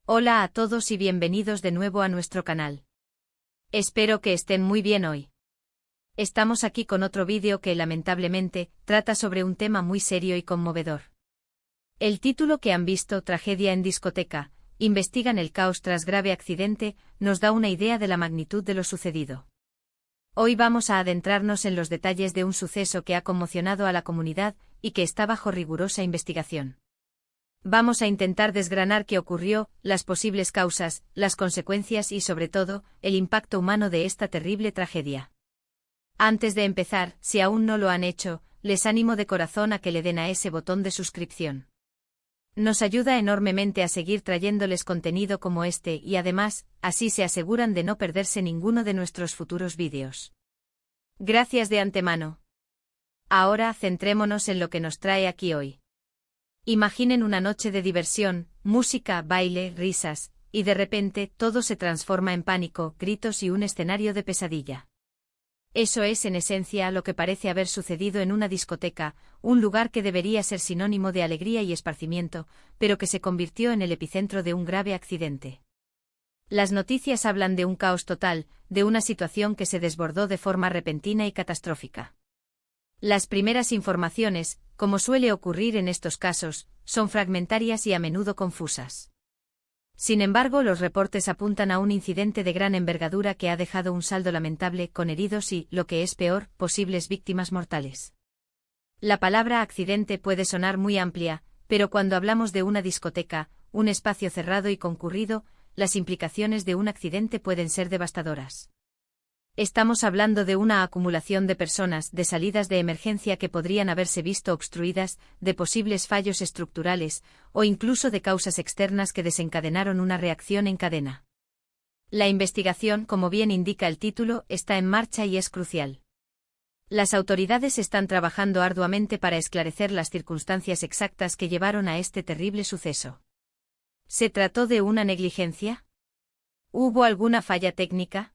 Hola a todos y bienvenidos de nuevo a nuestro canal. Espero que estén muy bien hoy. Estamos aquí con otro vídeo que lamentablemente trata sobre un tema muy serio y conmovedor. El título que han visto, Tragedia en discoteca, investigan el caos tras grave accidente, nos da una idea de la magnitud de lo sucedido. Hoy vamos a adentrarnos en los detalles de un suceso que ha conmocionado a la comunidad y que está bajo rigurosa investigación. Vamos a intentar desgranar qué ocurrió, las posibles causas, las consecuencias y sobre todo, el impacto humano de esta terrible tragedia. Antes de empezar, si aún no lo han hecho, les animo de corazón a que le den a ese botón de suscripción. Nos ayuda enormemente a seguir trayéndoles contenido como este y además, así se aseguran de no perderse ninguno de nuestros futuros vídeos. Gracias de antemano. Ahora centrémonos en lo que nos trae aquí hoy. Imaginen una noche de diversión, música, baile, risas, y de repente todo se transforma en pánico, gritos y un escenario de pesadilla. Eso es en esencia lo que parece haber sucedido en una discoteca, un lugar que debería ser sinónimo de alegría y esparcimiento, pero que se convirtió en el epicentro de un grave accidente. Las noticias hablan de un caos total, de una situación que se desbordó de forma repentina y catastrófica. Las primeras informaciones, como suele ocurrir en estos casos, son fragmentarias y a menudo confusas. Sin embargo, los reportes apuntan a un incidente de gran envergadura que ha dejado un saldo lamentable con heridos y, lo que es peor, posibles víctimas mortales. La palabra accidente puede sonar muy amplia, pero cuando hablamos de una discoteca, un espacio cerrado y concurrido, las implicaciones de un accidente pueden ser devastadoras. Estamos hablando de una acumulación de personas, de salidas de emergencia que podrían haberse visto obstruidas, de posibles fallos estructurales, o incluso de causas externas que desencadenaron una reacción en cadena. La investigación, como bien indica el título, está en marcha y es crucial. Las autoridades están trabajando arduamente para esclarecer las circunstancias exactas que llevaron a este terrible suceso. ¿Se trató de una negligencia? ¿Hubo alguna falla técnica?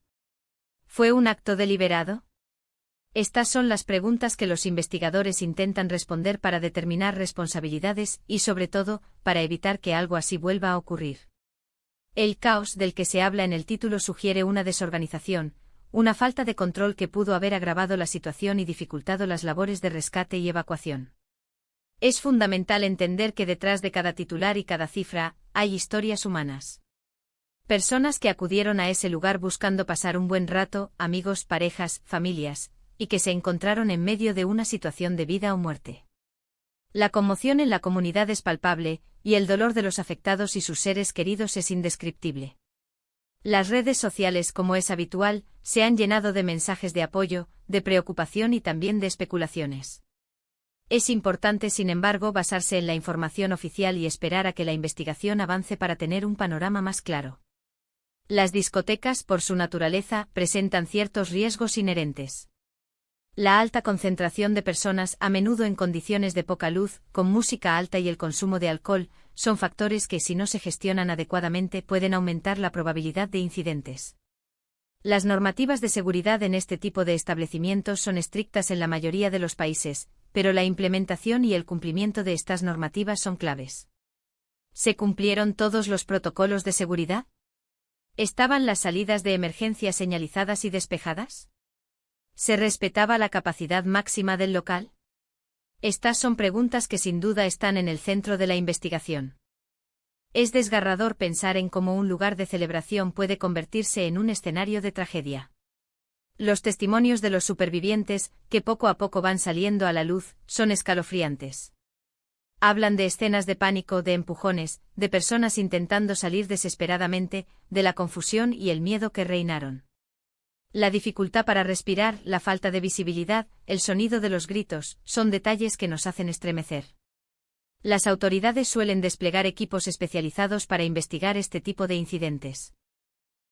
¿Fue un acto deliberado? Estas son las preguntas que los investigadores intentan responder para determinar responsabilidades y, sobre todo, para evitar que algo así vuelva a ocurrir. El caos del que se habla en el título sugiere una desorganización, una falta de control que pudo haber agravado la situación y dificultado las labores de rescate y evacuación. Es fundamental entender que detrás de cada titular y cada cifra, hay historias humanas. Personas que acudieron a ese lugar buscando pasar un buen rato, amigos, parejas, familias, y que se encontraron en medio de una situación de vida o muerte. La conmoción en la comunidad es palpable, y el dolor de los afectados y sus seres queridos es indescriptible. Las redes sociales, como es habitual, se han llenado de mensajes de apoyo, de preocupación y también de especulaciones. Es importante, sin embargo, basarse en la información oficial y esperar a que la investigación avance para tener un panorama más claro. Las discotecas, por su naturaleza, presentan ciertos riesgos inherentes. La alta concentración de personas, a menudo en condiciones de poca luz, con música alta y el consumo de alcohol, son factores que, si no se gestionan adecuadamente, pueden aumentar la probabilidad de incidentes. Las normativas de seguridad en este tipo de establecimientos son estrictas en la mayoría de los países, pero la implementación y el cumplimiento de estas normativas son claves. ¿Se cumplieron todos los protocolos de seguridad? ¿Estaban las salidas de emergencia señalizadas y despejadas? ¿Se respetaba la capacidad máxima del local? Estas son preguntas que sin duda están en el centro de la investigación. Es desgarrador pensar en cómo un lugar de celebración puede convertirse en un escenario de tragedia. Los testimonios de los supervivientes, que poco a poco van saliendo a la luz, son escalofriantes. Hablan de escenas de pánico, de empujones, de personas intentando salir desesperadamente, de la confusión y el miedo que reinaron. La dificultad para respirar, la falta de visibilidad, el sonido de los gritos, son detalles que nos hacen estremecer. Las autoridades suelen desplegar equipos especializados para investigar este tipo de incidentes.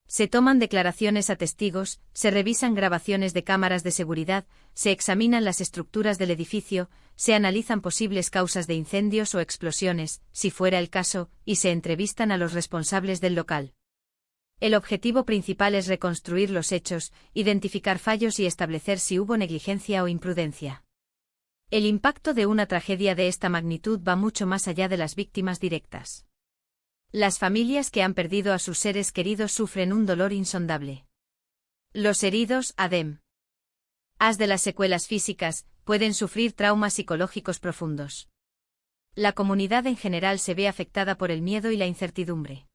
Se toman declaraciones a testigos, se revisan grabaciones de cámaras de seguridad, se examinan las estructuras del edificio, se analizan posibles causas de incendios o explosiones, si fuera el caso, y se entrevistan a los responsables del local. El objetivo principal es reconstruir los hechos, identificar fallos y establecer si hubo negligencia o imprudencia. El impacto de una tragedia de esta magnitud va mucho más allá de las víctimas directas. Las familias que han perdido a sus seres queridos sufren un dolor insondable. Los heridos, además de las secuelas físicas, pueden sufrir traumas psicológicos profundos. La comunidad en general se ve afectada por el miedo y la incertidumbre.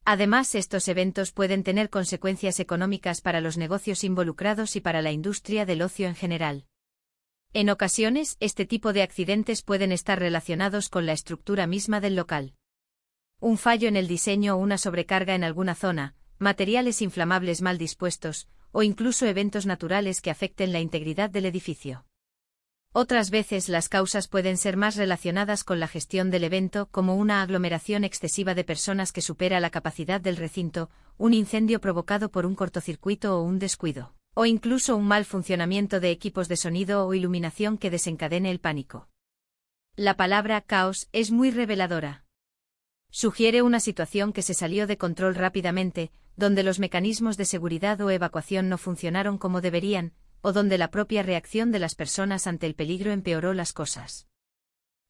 Además, estos eventos pueden tener consecuencias económicas para los negocios involucrados y para la industria del ocio en general. En ocasiones, este tipo de accidentes pueden estar relacionados con la estructura misma del local. Un fallo en el diseño o una sobrecarga en alguna zona, materiales inflamables mal dispuestos, o incluso eventos naturales que afecten la integridad del edificio. Otras veces las causas pueden ser más relacionadas con la gestión del evento, como una aglomeración excesiva de personas que supera la capacidad del recinto, un incendio provocado por un cortocircuito o un descuido, o incluso un mal funcionamiento de equipos de sonido o iluminación que desencadene el pánico. La palabra caos es muy reveladora. Sugiere una situación que se salió de control rápidamente, donde los mecanismos de seguridad o evacuación no funcionaron como deberían, o donde la propia reacción de las personas ante el peligro empeoró las cosas.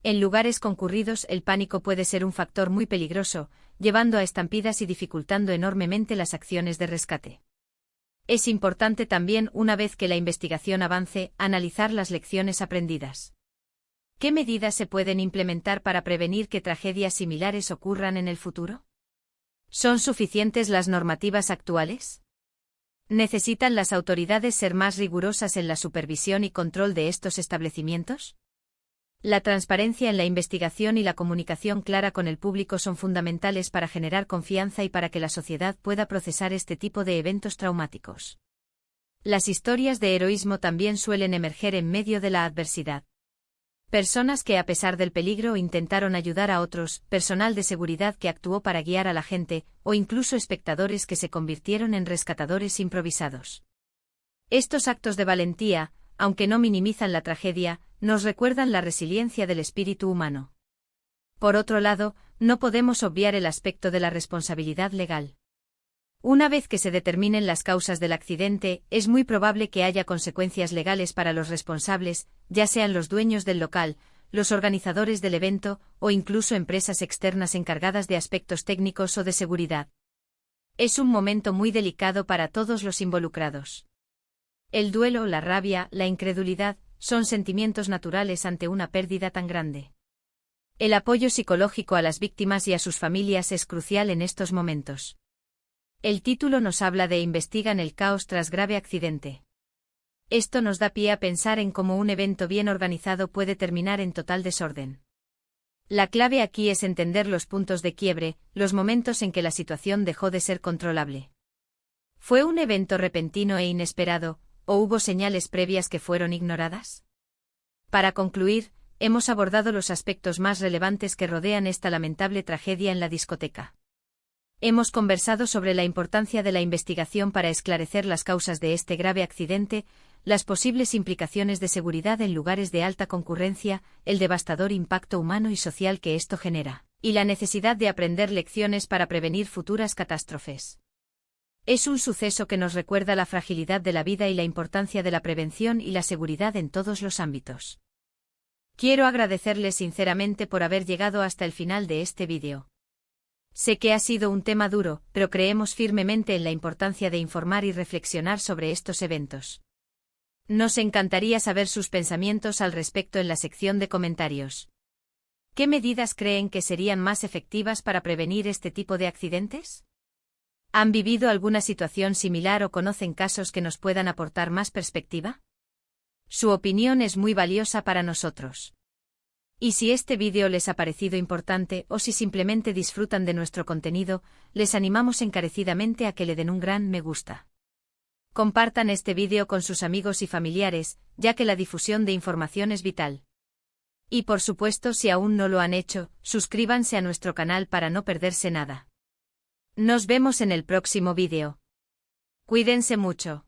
En lugares concurridos, el pánico puede ser un factor muy peligroso, llevando a estampidas y dificultando enormemente las acciones de rescate. Es importante también, una vez que la investigación avance, analizar las lecciones aprendidas. ¿Qué medidas se pueden implementar para prevenir que tragedias similares ocurran en el futuro? ¿Son suficientes las normativas actuales? ¿Necesitan las autoridades ser más rigurosas en la supervisión y control de estos establecimientos? La transparencia en la investigación y la comunicación clara con el público son fundamentales para generar confianza y para que la sociedad pueda procesar este tipo de eventos traumáticos. Las historias de heroísmo también suelen emerger en medio de la adversidad. Personas que a pesar del peligro intentaron ayudar a otros, personal de seguridad que actuó para guiar a la gente, o incluso espectadores que se convirtieron en rescatadores improvisados. Estos actos de valentía, aunque no minimizan la tragedia, nos recuerdan la resiliencia del espíritu humano. Por otro lado, no podemos obviar el aspecto de la responsabilidad legal. Una vez que se determinen las causas del accidente, es muy probable que haya consecuencias legales para los responsables, ya sean los dueños del local, los organizadores del evento, o incluso empresas externas encargadas de aspectos técnicos o de seguridad. Es un momento muy delicado para todos los involucrados. El duelo, la rabia, la incredulidad, son sentimientos naturales ante una pérdida tan grande. El apoyo psicológico a las víctimas y a sus familias es crucial en estos momentos. El título nos habla de investigan el caos tras grave accidente. Esto nos da pie a pensar en cómo un evento bien organizado puede terminar en total desorden. La clave aquí es entender los puntos de quiebre, los momentos en que la situación dejó de ser controlable. ¿Fue un evento repentino e inesperado, o hubo señales previas que fueron ignoradas? Para concluir, hemos abordado los aspectos más relevantes que rodean esta lamentable tragedia en la discoteca. Hemos conversado sobre la importancia de la investigación para esclarecer las causas de este grave accidente, las posibles implicaciones de seguridad en lugares de alta concurrencia, el devastador impacto humano y social que esto genera, y la necesidad de aprender lecciones para prevenir futuras catástrofes. Es un suceso que nos recuerda la fragilidad de la vida y la importancia de la prevención y la seguridad en todos los ámbitos. Quiero agradecerles sinceramente por haber llegado hasta el final de este vídeo. Sé que ha sido un tema duro, pero creemos firmemente en la importancia de informar y reflexionar sobre estos eventos. Nos encantaría saber sus pensamientos al respecto en la sección de comentarios. ¿Qué medidas creen que serían más efectivas para prevenir este tipo de accidentes? ¿Han vivido alguna situación similar o conocen casos que nos puedan aportar más perspectiva? Su opinión es muy valiosa para nosotros. Y si este vídeo les ha parecido importante o si simplemente disfrutan de nuestro contenido, les animamos encarecidamente a que le den un gran me gusta. Compartan este vídeo con sus amigos y familiares, ya que la difusión de información es vital. Y por supuesto, si aún no lo han hecho, suscríbanse a nuestro canal para no perderse nada. Nos vemos en el próximo vídeo. Cuídense mucho.